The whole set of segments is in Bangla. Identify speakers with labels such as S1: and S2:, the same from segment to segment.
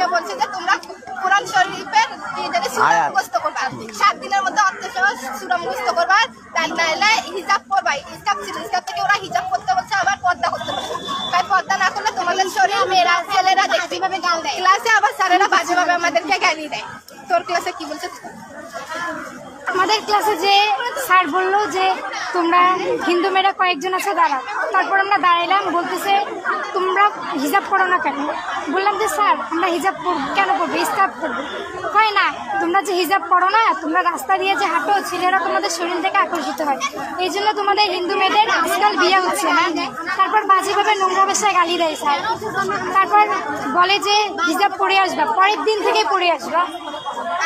S1: ওখানে বলছে যে তোমরা কোরআন শরীফের সূরা মুখস্থ করবা, 7 দিনের মধ্যে অর্থসহ সূরা মুখস্থ করবা, তাই নাইলে হিজাব করবা। হিজাব ছিল, হিজাব থেকে ওরা হিজাব করতে বলছে, আবার পর্দা করতে বলছে। তাই পর্দা না করলে তোমাদের শরীর মেয়েরা ছেলেরা দেখতে পাবে গাল দেয়। ক্লাসে আবার স্যারেরা বাজেভাবে আমাদেরকে গালি দেয়। তোর ক্লাসে কি বলছে?
S2: আমাদের ক্লাসে যে স্যার বললো যে তোমরা হিন্দু মেয়েরা কয়েকজন আছে দাঁড়াও। তারপর আমরা দাঁড়াইলাম, বলতেছে তোমরা হিজাব পড়ো না কেন? বললাম যে স্যার আমরা হিজাব কেন পড়বো, স্কার্ফ পড়বো। হয় না, তোমরা যে হিজাব পড়ো না, তোমরা রাস্তা দিয়ে যে হাঁটো, ছেলেরা তোমাদের শরীর থেকে আকর্ষিত হয়, এই জন্য তোমাদের হিন্দু মেয়েদের আজকাল বিয়ে হচ্ছে না। তারপর বাজেভাবে নোংরা ভাষায় গালি দেয় স্যার। তারপর বলে যে হিজাব পরে আসবা, পরের দিন থেকে পরে আসবা।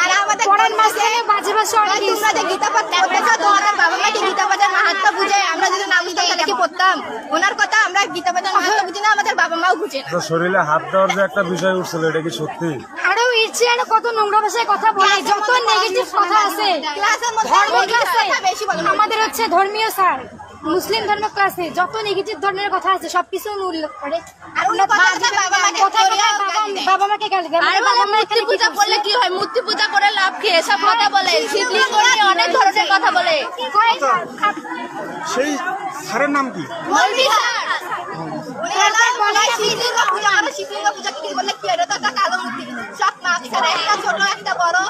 S1: আর আমাদের
S2: পরের মাস থেকে বাজে ভাষা অনেক
S1: তোমরা যে গীতা পাঠ করতেছো, তোমাদের বাবা মা কি গীতা পাঠের মাহাত্ম্য বুঝে? আমরা যদি না বুঝতাম তাহলে কি পড়তাম? ওনার কথা আমরা গীতা পাঠের মাহাত্ম্য বুঝি না, আমাদের বাবা মাও বুঝে না।
S3: শরীরে হাত দেওয়ার যে একটা বিষয় উঠছিল, এটা কি সত্যি?
S2: আরো ইচ্ছে আরো কত নোংরা ভাষায় কথা বলে, যত নেগেটিভ কথা আছে
S1: ক্লাসের মধ্যে
S2: ধর্ম ক্লাসে।
S1: বেশি বলে
S2: আমাদের হচ্ছে ধর্মীয় স্যার, মুসলিম ধর্ম ক্লাসে যত নেগেটিভ ধরনের কথা আছে সবকিছু উল্লেখ করে।
S1: আর উনি
S2: বাবা মাকে গালি দেয়।
S4: আর বলে মূর্তি পূজা করলে কি হয়, মূর্তি পূজা করে লাভ কি, এসব কথা বলে। শিবলিঙ্গ নিয়ে অনেক ধরনের কথা বলে।
S3: সেই স্যারের নাম কি?
S4: মৌলভী স্যার।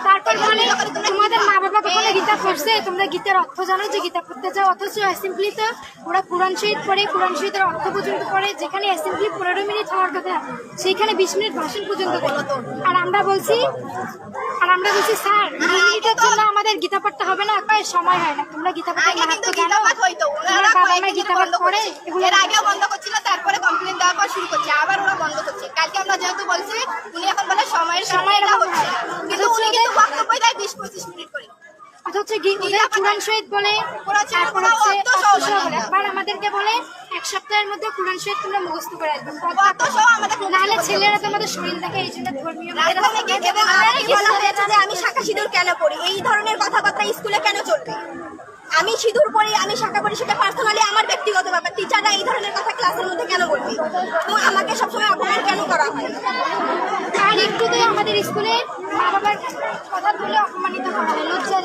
S2: তারপর বলে তোমাদের মা বাবা কখনো গীতা পড়ছে? তোমরা গীতার অর্থ জানো যে গীতা পড়তে চাও? অথচ অ্যাসেম্বলি তো ওরা কোরআন শরীফ পড়ে, কোরআন শরীফের অর্থ পর্যন্ত পড়ে। যেখানে অ্যাসেম্বলি 15 মিনিট হওয়ার কথা, সেইখানে 20 মিনিট ভাষণ পর্যন্ত করে। আর আমরা বলছি স্যার 2 মিনিটের জন্য আমাদের গীতা পড়তে হবে না? কয় সময় হয় না। তোমরা গীতা পড়তে মাহাত্ম্য জানো? তোমরা বাবা মা গীতা পাঠ করে,
S1: এর আগেও বন্ধ করছিল, তারপরে কমপ্লেন দেওয়ার পর শুরু করছে, আবার ওরা বন্ধ করছে। কালকে আমরা যেহেতু বলছি, উনি এখন বলে সময়ের হচ্ছে, কিন্তু উনি কিন্তু বক্তব্য দেয় 20-25 মিনিট করে।
S2: অথচ কোরআন শরীফ বলে, তারপর হচ্ছে একবার আমাদেরকে বলে 1 সপ্তাহের মধ্যে কোরআন শরীফ তোমরা মুখস্থ করে আসবে, নাহলে ছেলেরা তোমাদের শরীর দেখে। এই জন্য ধর্মীয়
S1: আমি শাখা সিঁদুর কেন পড়ি, এই ধরনের কথাবার্তা স্কুলে কেন চলবে? আমি সিঁদুর পড়ি, আমি শাখা পড়ি, সেটা পার্সোনালি আমার ব্যক্তিগত ব্যাপার। টিচাররা এই ধরনের কথা ক্লাসের মধ্যে কেন বলবে? তো আমাকে সবসময় অপমান কেন করা হয়?
S2: আর একটু তো আমাদের স্কুলে মা বাবার কথা বলে অপমানিত করা হয়, লজ্জা